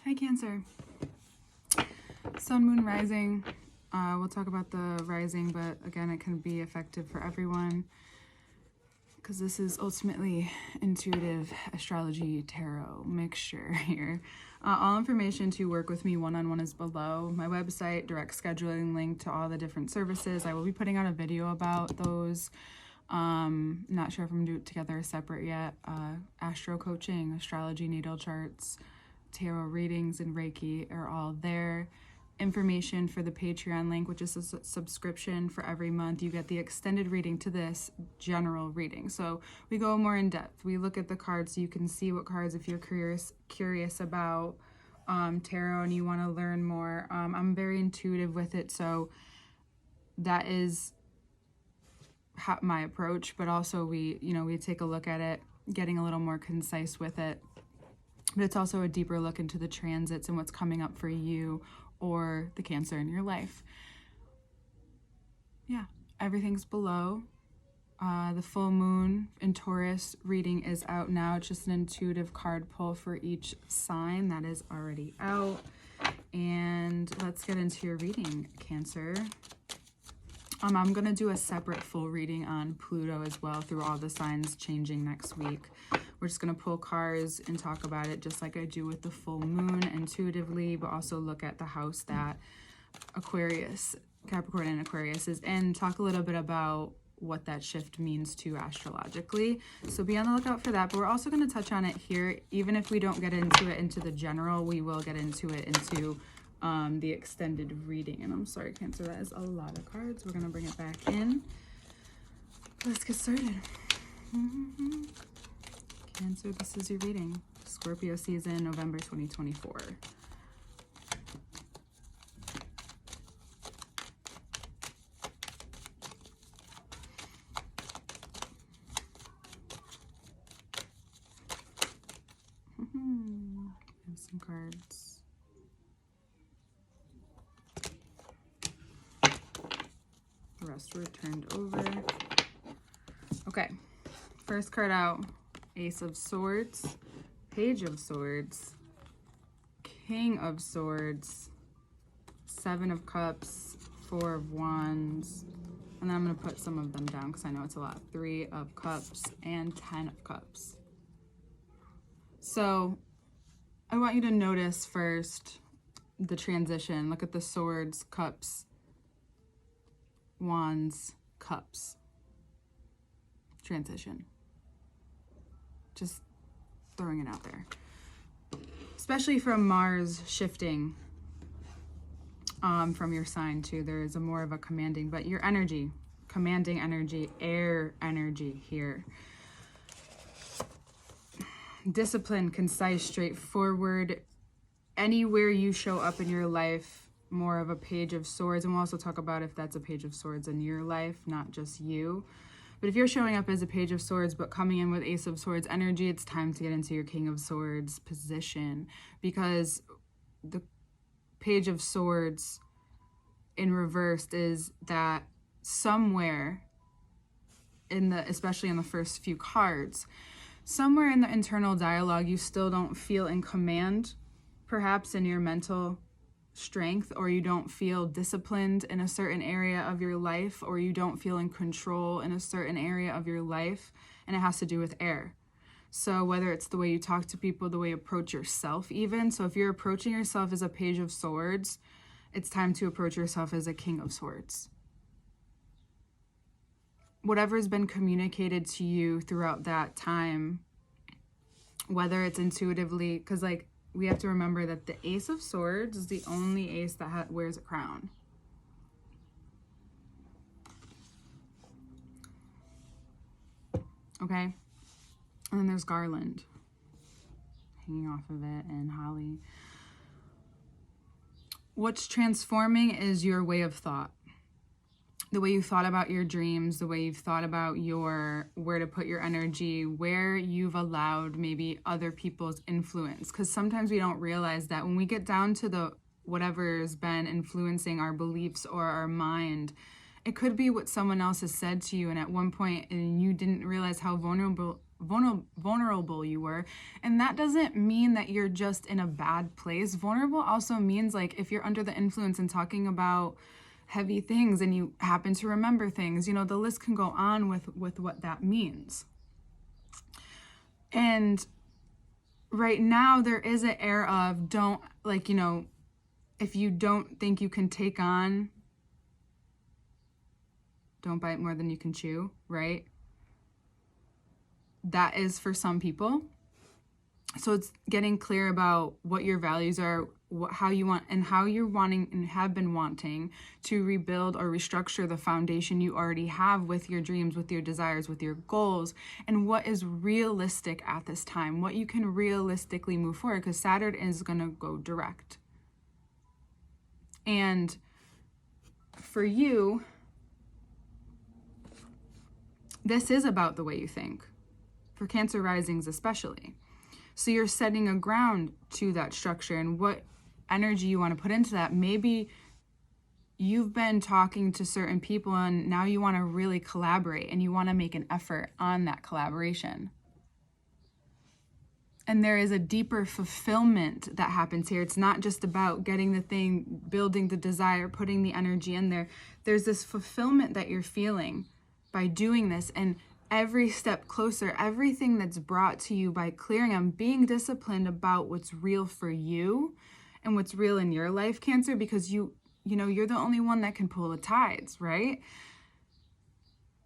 Hi, Cancer. Sun, Moon, Rising. We'll talk about the rising, but again, it can be effective for everyone because this is ultimately intuitive astrology tarot mixture here. All information to work with me one-on-one is below. My website, direct scheduling link to all the different services. I will be putting out a video about those. Not sure if I'm going to do it together or separate yet. Astro coaching, astrology, natal charts, tarot readings, and Reiki are all there. Information for the Patreon link, which is a subscription for every month. You get the extended reading to this general reading. So we go more in depth. We look at the cards so you can see what cards, if you're curious about tarot and you want to learn more. I'm very intuitive with it, so that is my approach, but also we take a look at it, getting a little more concise with it. But it's also a deeper look into the transits and what's coming up for you or the Cancer in your life. Yeah, everything's below. The full moon in Taurus reading is out now. It's just an intuitive card pull for each sign. That is already out. And let's get into your reading, Cancer. I'm going to do a separate full reading on Pluto as well through all the signs changing next week. We're just going to pull cards and talk about it just like I do with the full moon intuitively, but also look at the house that Aquarius, Capricorn and Aquarius is in, talk a little bit about what that shift means to astrologically. So be on the lookout for that. But we're also going to touch on it here. Even if we don't get into it into the general, we will get into it into the extended reading. And I'm sorry, Cancer, that is a lot of cards. We're going to bring it back in. Let's get started. Cancer, this is your reading. Scorpio season, November 2024. Have some cards. The rest were turned over. Okay, first card out. Ace of Swords, Page of Swords, King of Swords, Seven of Cups, Four of Wands, and then I'm going to put some of them down because I know it's a lot. Three of Cups and 10 of Cups. So I want you to notice first the transition. Look at the Swords, Cups, Wands, Cups. Transition. Just throwing it out there. Especially from Mars shifting from your sign too. There is a more of a commanding, but your energy, commanding energy, air energy here. Discipline, concise, straightforward. Anywhere you show up in your life, more of a Page of Swords. And we'll also talk about if that's a Page of Swords in your life, not just you. But if you're showing up as a Page of Swords, but coming in with Ace of Swords energy, it's time to get into your King of Swords position, because the Page of Swords in reversed is that somewhere in the, especially in the first few cards, somewhere in the internal dialogue, you still don't feel in command, perhaps in your mental strength, or you don't feel disciplined in a certain area of your life, or you don't feel in control in a certain area of your life, and it has to do with air. So whether it's the way you talk to people, the way you approach yourself even. So if you're approaching yourself as a Page of Swords, it's time to approach yourself as a King of Swords. Whatever's been communicated to you throughout that time, whether it's intuitively, because like, we have to remember that the Ace of Swords is the only ace that wears a crown. Okay? And then there's garland hanging off of it and holly. What's transforming is your way of thought. The way you thought about your dreams, the way you've thought about where to put your energy, where you've allowed maybe other people's influence. Because sometimes we don't realize that when we get down to the whatever's been influencing our beliefs or our mind, it could be what someone else has said to you, and at one point and you didn't realize how vulnerable vulnerable you were. And that doesn't mean that you're just in a bad place. Vulnerable also means like if you're under the influence and talking about heavy things and you happen to remember things, you know, the list can go on with what that means. And right now there is an air of don't, like, you know, if you don't think you can take on, don't bite more than you can chew, right? That is for some people. So it's getting clear about what your values are, how you want, and how you're wanting and have been wanting to rebuild or restructure the foundation you already have with your dreams, with your desires, with your goals, and what is realistic at this time, what you can realistically move forward, because Saturn is going to go direct. And for you, this is about the way you think, for Cancer risings especially. So you're setting a ground to that structure and what energy you want to put into that. Maybe you've been talking to certain people and now you want to really collaborate and you want to make an effort on that collaboration. And there is a deeper fulfillment that happens here. It's not just about getting the thing, building the desire, putting the energy in there. There's this fulfillment that you're feeling by doing this, and every step closer, everything that's brought to you by clearing and being disciplined about what's real for you and what's real in your life, Cancer, because you know, you're the only one that can pull the tides, right?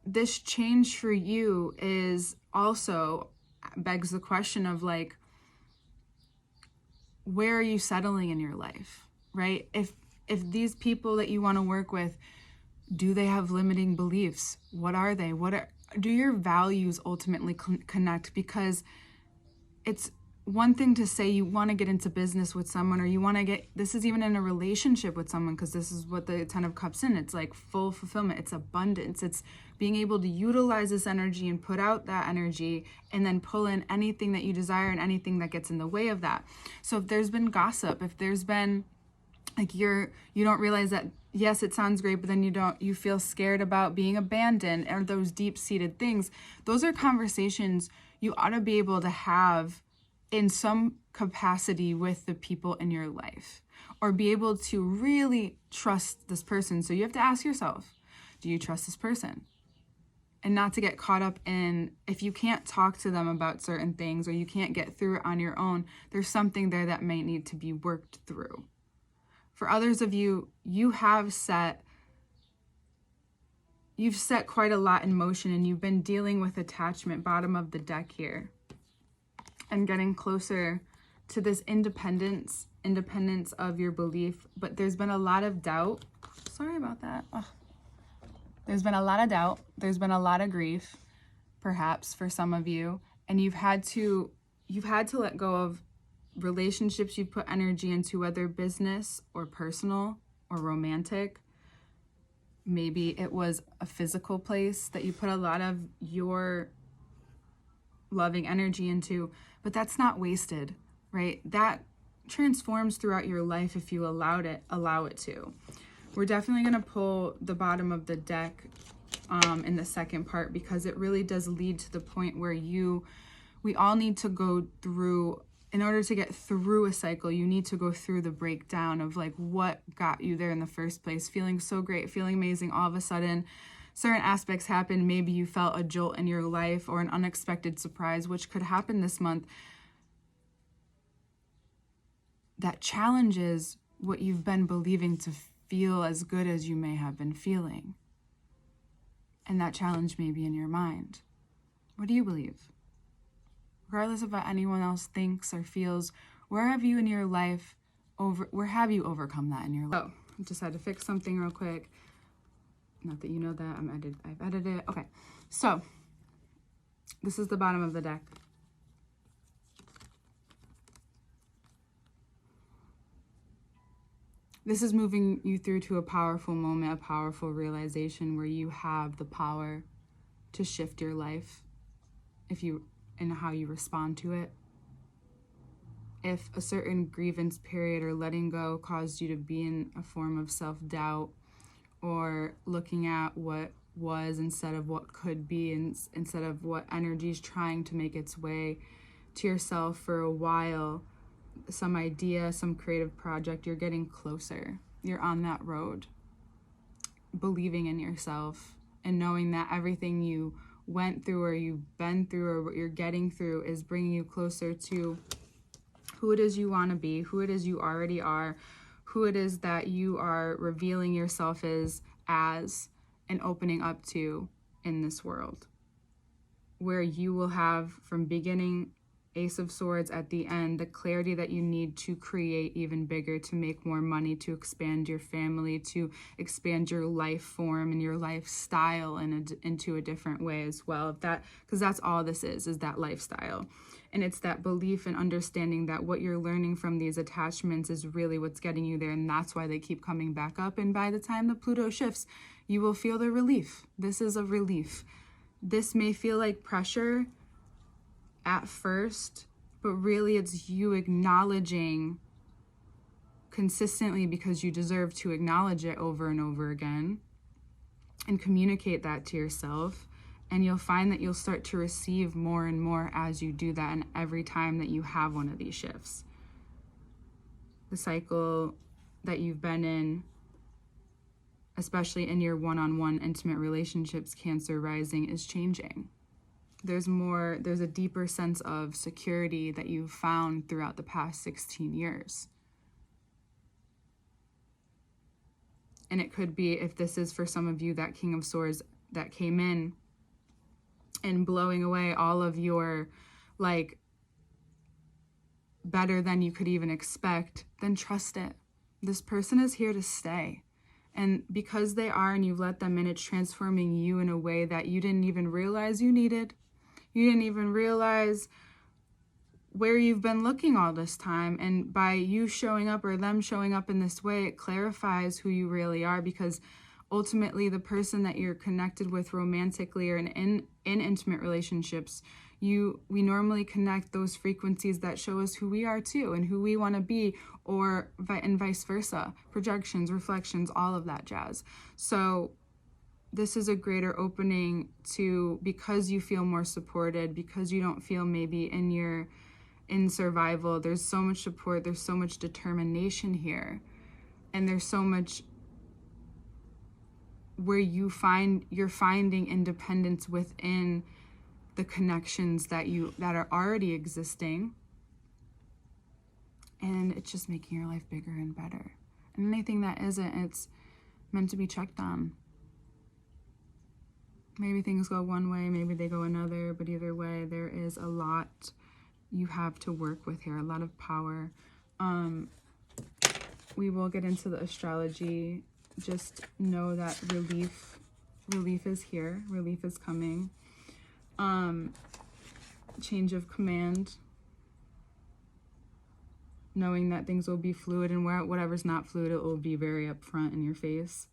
This change for you is also begs the question of like, where are you settling in your life, right? If these people that you want to work with, do they have limiting beliefs? What are they? Do your values ultimately connect? Because it's one thing to say you want to get into business with someone, or you want to this is even in a relationship with someone, because this is what the Ten of Cups in. It's like full fulfillment. It's abundance. It's being able to utilize this energy and put out that energy and then pull in anything that you desire and anything that gets in the way of that. So if there's been gossip, if there's been like you don't realize that, yes, it sounds great, but then you feel scared about being abandoned, or those deep-seated things, those are conversations you ought to be able to have in some capacity with the people in your life, or be able to really trust this person. So you have to ask yourself, do you trust this person? And not to get caught up in, if you can't talk to them about certain things or you can't get through it on your own, there's something there that may need to be worked through. For others of you, you've set quite a lot in motion, and you've been dealing with attachment, bottom of the deck here, and getting closer to this independence of your belief. But there's been a lot of doubt. Sorry about that. Oh. There's been a lot of doubt. There's been a lot of grief, perhaps for some of you, and you've had to let go of relationships you've put energy into, whether business or personal or romantic. Maybe it was a physical place that you put a lot of your loving energy into, but that's not wasted, right? That transforms throughout your life if you allow it to. We're definitely going to pull the bottom of the deck in the second part, because it really does lead to the point where we all need to go through. In order to get through a cycle, you need to go through the breakdown of like what got you there in the first place, feeling so great, feeling amazing. All of a sudden, certain aspects happen. Maybe you felt a jolt in your life or an unexpected surprise, which could happen this month, that challenges what you've been believing to feel as good as you may have been feeling. And that challenge may be in your mind. What do you believe? Regardless of what anyone else thinks or feels, where have you in your life where have you overcome that in your life? Oh, I just had to fix something real quick. Not that you know that I've edited it. Okay, so this is the bottom of the deck. This is moving you through to a powerful moment, a powerful realization where you have the power to shift your life and how you respond to it. If a certain grievance period or letting go caused you to be in a form of self-doubt, or looking at what was instead of what could be, and instead of what energy is trying to make its way to yourself for a while, some idea, some creative project, you're getting closer. You're on that road, believing in yourself and knowing that everything you went through or you've been through or what you're getting through is bringing you closer to who it is you want to be, who it is you already are, who it is that you are revealing yourself as and opening up to in this world, where you will have from beginning Ace of Swords at the end, the clarity that you need to create even bigger, to make more money, to expand your family, to expand your life form and your lifestyle into a different way as well. Because that's all this is that lifestyle. And it's that belief and understanding that what you're learning from these attachments is really what's getting you there. And that's why they keep coming back up. And by the time the Pluto shifts, you will feel the relief. This is a relief. This may feel like pressure at first, but really it's you acknowledging consistently, because you deserve to acknowledge it over and over again and communicate that to yourself. And you'll find that you'll start to receive more and more as you do that, and every time that you have one of these shifts. The cycle that you've been in, especially in your one-on-one intimate relationships, Cancer rising, is changing. There's a deeper sense of security that you've found throughout the past 16 years. And it could be, if this is for some of you, that King of Swords that came in and blowing away all of your, better than you could even expect, then trust it. This person is here to stay. And because they are, and you've let them in, it's transforming you in a way that you didn't even realize you needed. You didn't even realize where you've been looking all this time. And by you showing up, or them showing up in this way, it clarifies who you really are, because ultimately the person that you're connected with romantically or in intimate relationships, we normally connect those frequencies that show us who we are too and who we want to be, and vice versa, projections, reflections, all of that jazz. So this is a greater opening to, because you feel more supported, because you don't feel maybe in survival, there's so much support, there's so much determination here, and there's so much where you're finding independence within the connections that are already existing, and it's just making your life bigger and better. And anything that isn't, it's meant to be checked on. Maybe things go one way, maybe they go another, but either way, there is a lot you have to work with here, a lot of power. We will get into the astrology. Just know that relief is here. Relief is coming. Change of command. Knowing that things will be fluid, and whatever's not fluid, it will be very upfront in your face.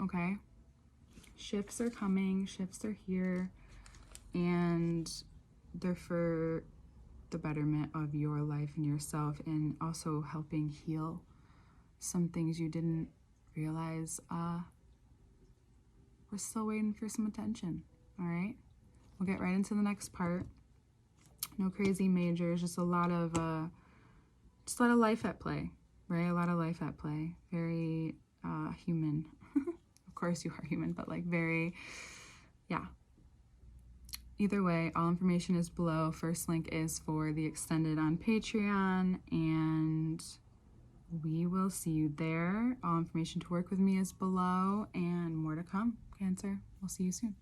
Okay? Shifts are coming. Shifts are here. And they're for the betterment of your life and yourself, and also helping heal some things you didn't realize we're still waiting for some attention. All right, we'll get right into the next part. No crazy majors, just a lot of life at play, right? A lot of life at play. Very human. Of course you are human, but very, yeah. Either way, all information is below. First link is for the extended on Patreon, and we will see you there. All information to work with me is below, and more to come, Cancer. We'll see you soon.